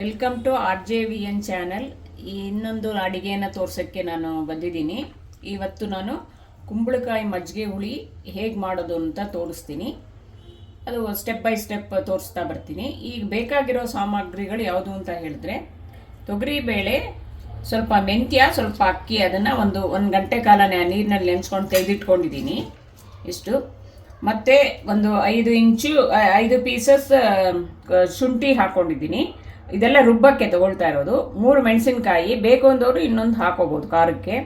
Welcome to RJVN channel. ಇನ್ನೊಂದು ಅಡಿಗೆಯನ್ನು ತೋರ್ಸೋಕ್ಕೆ ನಾನು ಬಂದಿದ್ದೀನಿ. ಇವತ್ತು ನಾನು ಕುಂಬಳಕಾಯಿ ಮಜ್ಜಿಗೆ ಹುಳಿ ಹೇಗೆ ಮಾಡೋದು ಅಂತ ತೋರಿಸ್ತೀನಿ. ಅದು ಸ್ಟೆಪ್ ಬೈ ಸ್ಟೆಪ್ ತೋರಿಸ್ತಾ ಬರ್ತೀನಿ. ಈಗ ಬೇಕಾಗಿರೋ ಸಾಮಗ್ರಿಗಳು ಯಾವುದು ಅಂತ ಹೇಳಿದ್ರೆ, ತೊಗರಿಬೇಳೆ, ಸ್ವಲ್ಪ ಮೆಂತ್ಯ, ಸ್ವಲ್ಪ ಅಕ್ಕಿ, ಅದನ್ನು ಒಂದು ಗಂಟೆ ಕಾಲ ನೀರಿನಲ್ಲಿ ನೆನೆಸ್ಕೊಂಡು ತೆಗೆದಿಟ್ಕೊಂಡಿದ್ದೀನಿ ಇಷ್ಟು. ಮತ್ತು ಒಂದು 5 ಪೀಸಸ್ ಶುಂಠಿ ಹಾಕ್ಕೊಂಡಿದ್ದೀನಿ. ಇದೆಲ್ಲ ರುಬ್ಬಕ್ಕೆ ತಗೊಳ್ತಾ ಇರೋದು. 3 ಮೆಣಸಿನ್ಕಾಯಿ, ಬೇಕು ಅಂದವರು ಇನ್ನೊಂದು ಹಾಕೋಬೋದು ಖಾರಕ್ಕೆ.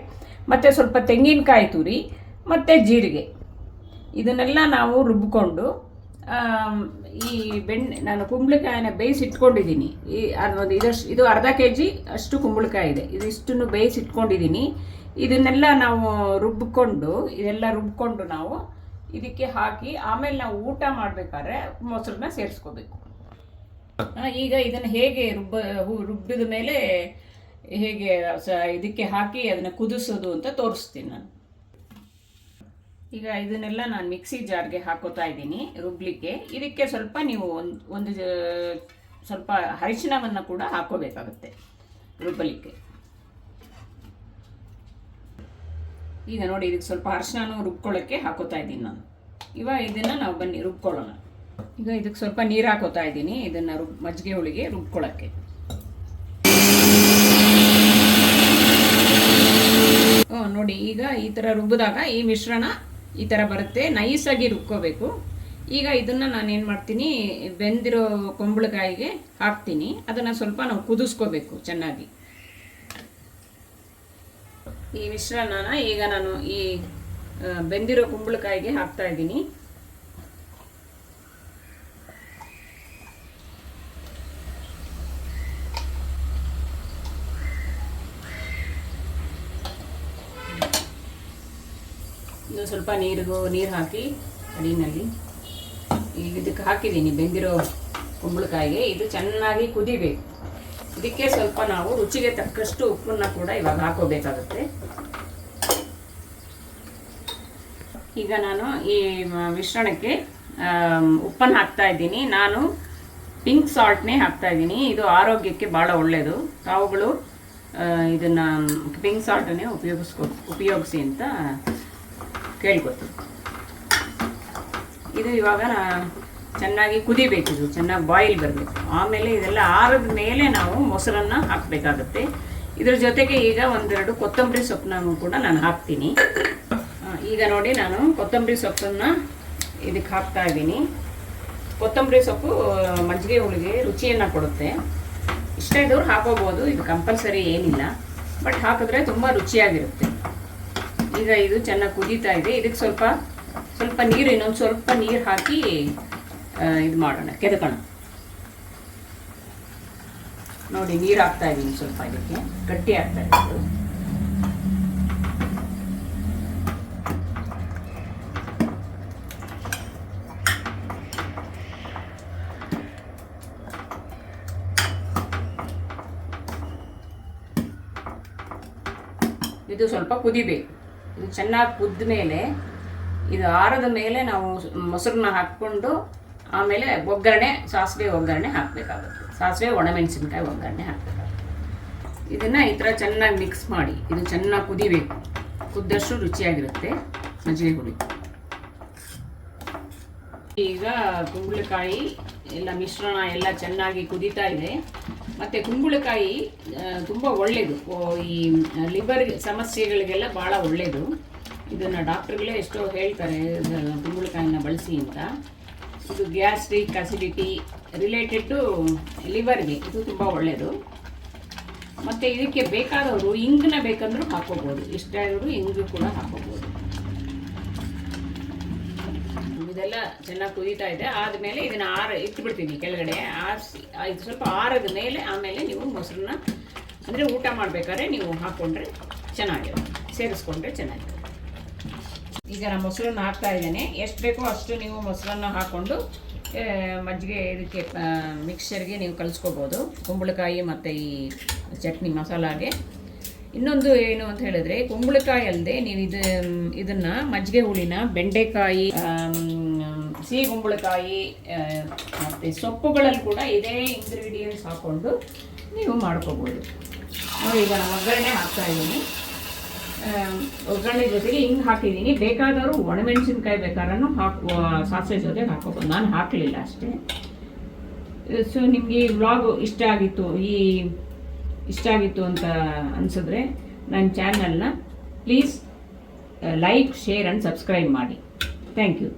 ಮತ್ತು ಸ್ವಲ್ಪ ತೆಂಗಿನಕಾಯಿ ತುರಿ ಮತ್ತು ಜೀರಿಗೆ, ಇದನ್ನೆಲ್ಲ ನಾವು ರುಬ್ಬಿಕೊಂಡು ಈ ನಾನು ಕುಂಬಳಕಾಯಿನ ಬೇಯಿಸಿಟ್ಕೊಂಡಿದ್ದೀನಿ. ಇದು ಅರ್ಧ kg ಅಷ್ಟು ಕುಂಬಳಕಾಯಿ ಇದೆ. ಇದಿಷ್ಟನ್ನು ಬೇಯಿಸಿಟ್ಕೊಂಡಿದ್ದೀನಿ. ಇದನ್ನೆಲ್ಲ ನಾವು ಇದೆಲ್ಲ ರುಬ್ಕೊಂಡು ನಾವು ಇದಕ್ಕೆ ಹಾಕಿ ಆಮೇಲೆ ನಾವು ಊಟ ಮಾಡಬೇಕಾದ್ರೆ ಮೊಸರನ್ನ ಸೇರಿಸ್ಕೋಬೇಕು. ಈಗ ಇದನ್ನು ಹೇಗೆ ರುಬ್ಬಿದ ಮೇಲೆ ಹೇಗೆ ಇದಕ್ಕೆ ಹಾಕಿ ಅದನ್ನು ಕುದಿಸೋದು ಅಂತ ತೋರಿಸ್ತೀನಿ ನಾನು. ಈಗ ಇದನ್ನೆಲ್ಲ ನಾನು ಮಿಕ್ಸಿ ಜಾರ್ಗೆ ಹಾಕೋತಾ ಇದ್ದೀನಿ ರುಬ್ಲಿಕ್ಕೆ. ಇದಕ್ಕೆ ಸ್ವಲ್ಪ ನೀವು ಒಂದು ಸ್ವಲ್ಪ ಅರಿಶಿಣವನ್ನು ಕೂಡ ಹಾಕೋಬೇಕಾಗುತ್ತೆ ರುಬ್ಬಲಿಕ್ಕೆ. ಈಗ ನೋಡಿ, ಇದಕ್ಕೆ ಸ್ವಲ್ಪ ಅರಿಶಿಣನೂ ರುಬ್ಕೊಳ್ಳೋಕ್ಕೆ ಹಾಕೋತಾ ಇದ್ದೀನಿ ನಾನು. ಇವಾಗ ಇದನ್ನು ನಾವು ಬನ್ನಿ ರುಬ್ಕೊಳ್ಳೋಣ. ಈಗ ಇದಕ್ಕೆ ಸ್ವಲ್ಪ ನೀರು ಹಾಕೋತಾ ಇದ್ದೀನಿ, ಇದನ್ನು ಮಜ್ಜಿಗೆ ಹುಳಿಗೆ ರುಬ್ಕೊಳ್ಳೋಕ್ಕೆ. ನೋಡಿ, ಈಗ ಈ ಥರ ರುಬ್ಬಿದಾಗ ಈ ಮಿಶ್ರಣ ಈ ಥರ ಬರುತ್ತೆ. ನೈಸಾಗಿ ರುಬ್ಕೋಬೇಕು. ಈಗ ಇದನ್ನು ನಾನು ಏನು ಮಾಡ್ತೀನಿ, ಬೆಂದಿರೋ ಕುಂಬಳಕಾಯಿಗೆ ಹಾಕ್ತೀನಿ. ಅದನ್ನು ಸ್ವಲ್ಪ ನಾವು ಕುದಿಸ್ಕೋಬೇಕು ಚೆನ್ನಾಗಿ. ಈ ಮಿಶ್ರಣನ ಈಗ ನಾನು ಈ ಬೆಂದಿರೋ ಕುಂಬಳಕಾಯಿಗೆ ಹಾಕ್ತಾ ಇದ್ದೀನಿ. ಇದು ಸ್ವಲ್ಪ ನೀರು ಹಾಕಿ ಅಡಿನಲ್ಲಿ ಈಗ ಇದಕ್ಕೆ ಹಾಕಿದ್ದೀನಿ ಬೆಂದಿರೋ ಕುಂಬಳಕಾಯಿಗೆ. ಇದು ಚೆನ್ನಾಗಿ ಕುದಿಬೇಕು. ಇದಕ್ಕೆ ಸ್ವಲ್ಪ ನಾವು ರುಚಿಗೆ ತಕ್ಕಷ್ಟು ಉಪ್ಪನ್ನು ಕೂಡ ಇವಾಗ ಹಾಕೋಬೇಕಾಗುತ್ತೆ. ಈಗ ನಾನು ಈ ಮಿಶ್ರಣಕ್ಕೆ ಉಪ್ಪನ್ನು ಹಾಕ್ತಾ ಇದ್ದೀನಿ. ನಾನು ಪಿಂಕ್ ಸಾಲ್ಟ್ನೇ ಹಾಕ್ತಾ ಇದ್ದೀನಿ. ಇದು ಆರೋಗ್ಯಕ್ಕೆ ಭಾಳ ಒಳ್ಳೆಯದು. ತಾವುಗಳು ಇದನ್ನು ಪಿಂಕ್ ಸಾಲ್ಟನ್ನೇ ಉಪಯೋಗಿಸಿ ಅಂತ ಕೇಳ್ಕೊತೀನಿ. ಇದು ಇವಾಗ ಚೆನ್ನಾಗಿ ಕುದಿಬೇಕು. ಇದು ಚೆನ್ನಾಗಿ ಬಾಯಿಲ್ ಬರಬೇಕು. ಆಮೇಲೆ ಇದೆಲ್ಲ ಆರಿದ ಮೇಲೆ ನಾವು ಮೊಸರನ್ನು ಹಾಕಬೇಕಾಗುತ್ತೆ. ಇದ್ರ ಜೊತೆಗೆ ಈಗ 1-2 ಕೊತ್ತಂಬರಿ ಸೊಪ್ಪನ್ನು ಕೂಡ ನಾನು ಹಾಕ್ತೀನಿ. ಈಗ ನೋಡಿ, ನಾನು ಕೊತ್ತಂಬರಿ ಸೊಪ್ಪನ್ನು ಇದಕ್ಕೆ ಹಾಕ್ತಾ ಇದ್ದೀನಿ. ಕೊತ್ತಂಬರಿ ಸೊಪ್ಪು ಮಜ್ಜಿಗೆ ಹುಳಿಗೆ ರುಚಿಯನ್ನು ಕೊಡುತ್ತೆ. ಇಷ್ಟ ಇದ್ದವ್ರು ಹಾಕೋಬೋದು, ಇದು ಕಂಪಲ್ಸರಿ ಏನಿಲ್ಲ, ಬಟ್ ಹಾಕಿದ್ರೆ ತುಂಬ ರುಚಿಯಾಗಿರುತ್ತೆ. ಈಗ ಇದು ಚೆನ್ನಾಗಿ ಕುದೀತಾ ಇದೆ. ಇದಕ್ಕೆ ಸ್ವಲ್ಪ ನೀರು, ಇನ್ನೊಂದು ಸ್ವಲ್ಪ ನೀರು ಹಾಕಿ ಇದು ಮಾಡೋಣ, ಕೆದಕೋಣ. ನೋಡಿ, ನೀರು ಹಾಕ್ತಾ ಇದ್ದೀನಿ ಸ್ವಲ್ಪ. ಇದಕ್ಕೆ ಗಟ್ಟಿ ಆಗ್ತಾ ಇದೆ. ಇದು ಸ್ವಲ್ಪ ಕುದಿಬೇಕು. ಇದು ಚೆನ್ನಾಗಿ ಕುದ್ದ ಮೇಲೆ, ಇದು ಆರದ ಮೇಲೆ ನಾವು ಮೊಸರನ್ನ ಹಾಕ್ಕೊಂಡು ಆಮೇಲೆ ಸಾಸಿವೆ ಒಗ್ಗರಣೆ ಹಾಕಬೇಕಾಗುತ್ತೆ. ಸಾಸಿವೆ, ಒಣಮೆಣಸಿನ್ಕಾಯಿ ಒಗ್ಗರಣೆ ಹಾಕಬೇಕಾಗುತ್ತೆ. ಇದನ್ನು ಈ ಥರ ಚೆನ್ನಾಗಿ ಮಿಕ್ಸ್ ಮಾಡಿ, ಇದು ಚೆನ್ನಾಗಿ ಕುದಿಬೇಕು. ಕುದ್ದಷ್ಟು ರುಚಿಯಾಗಿರುತ್ತೆ ಮಜ್ಜಿಗೆ ಹುಳಿ. ಈಗ ಕುಂಬಳಕಾಯಿ ಎಲ್ಲ ಮಿಶ್ರಣ ಎಲ್ಲ ಚೆನ್ನಾಗಿ ಕುದೀತಾ ಇದೆ. ಮತ್ತು ಕುಂಬಳಕಾಯಿ ತುಂಬ ಒಳ್ಳೆಯದು. ಈ ಲಿವರ್ ಸಮಸ್ಯೆಗಳಿಗೆಲ್ಲ ಭಾಳ ಒಳ್ಳೆಯದು. ಇದನ್ನು ಡಾಕ್ಟ್ರುಗಳೇ ಎಷ್ಟೋ ಹೇಳ್ತಾರೆ, ಕುಂಬಳಕಾಯಿನ ಬಳಸಿ ಅಂತ. ಇದು ಗ್ಯಾಸ್ಟ್ರಿಕ್, ಅಸಿಡಿಟಿ ರಿಲೇಟೆಡ್ ಟು ಲಿವರ್ಗೆ ಇದು ತುಂಬ ಒಳ್ಳೆಯದು. ಮತ್ತು ಇದಕ್ಕೆ ಬೇಕಾದವರು ಇಂಗನ್ನ ಬೇಕಂದ್ರೂ ಹಾಕೋಬೋದು. ಇಷ್ಟ ಆದವರು ಇಂಗು ಕೂಡ ಹಾಕೋಬೋದು. ಇದೆಲ್ಲ ಚೆನ್ನಾಗಿ ಕುದೀತಾ ಇದೆ. ಆದಮೇಲೆ ಇದನ್ನು ಇಟ್ಬಿಡ್ತೀನಿ ಕೆಳಗಡೆ. ಇದು ಸ್ವಲ್ಪ ಆರದ ಮೇಲೆ ಆಮೇಲೆ ನೀವು ಮೊಸರನ್ನ, ಅಂದರೆ ಊಟ ಮಾಡಬೇಕಾದ್ರೆ ನೀವು ಹಾಕ್ಕೊಂಡ್ರೆ ಚೆನ್ನಾಗಿರುತ್ತೆ, ಸೇರಿಸ್ಕೊಂಡ್ರೆ ಚೆನ್ನಾಗಿರುತ್ತೆ. ಈಗ ನಾನು ಮೊಸರನ್ನ ಹಾಕ್ತಾ ಇದ್ದೇನೆ. ಎಷ್ಟು ಬೇಕೋ ಅಷ್ಟು ನೀವು ಮೊಸರನ್ನ ಹಾಕ್ಕೊಂಡು ಮಜ್ಜಿಗೆ ಇದಕ್ಕೆ ಮಿಕ್ಸರ್ಗೆ ನೀವು ಕಲಿಸ್ಕೋಬೋದು, ಕುಂಬಳಕಾಯಿ ಮತ್ತು ಈ ಚಟ್ನಿ ಮಸಾಲಾಗೆ. ಇನ್ನೊಂದು ಏನು ಅಂತ ಹೇಳಿದ್ರೆ, ಕುಂಬಳಕಾಯಿ ಅಲ್ಲದೆ ನೀವು ಇದನ್ನು ಮಜ್ಜಿಗೆ ಹುಳಿನ ಬೆಂಡೆಕಾಯಿ, ಹಸಿ ಕುಂಬಳಕಾಯಿ ಮತ್ತು ಸೊಪ್ಪುಗಳಲ್ಲಿ ಕೂಡ ಇದೇ ಇಂಗ್ರೀಡಿಯೆಂಟ್ಸ್ ಹಾಕ್ಕೊಂಡು ನೀವು ಮಾಡ್ಕೋಬೋದು. ನೋಡಿ, ಈಗ ನಾನು ಒಗ್ಗರಣೆ ಹಾಕ್ತಾಯಿದ್ದೀನಿ. ಒಗ್ಗರಣೆ ಜೊತೆಗೆ ಹಿಂಗೆ ಹಾಕಿದ್ದೀನಿ. ಬೇಕಾದವರು ಒಣಮೆಣಸಿನ್ಕಾಯಿ ಬೇಕಾದ್ರೂ ಸಾಸಿವೆ ಜೊತೆಗೆ ಹಾಕೋಬೋದು. ನಾನು ಹಾಕಲಿಲ್ಲ ಅಷ್ಟೇ. ಸೊ ನಿಮಗೆ ಈ ವ್ಲಾಗು ಇಷ್ಟ ಆಗಿತ್ತು ಅಂತ ಅನಿಸಿದ್ರೆ ನನ್ನ ಚಾನಲ್ನ please like, share and subscribe ಮಾಡಿ. Thank you.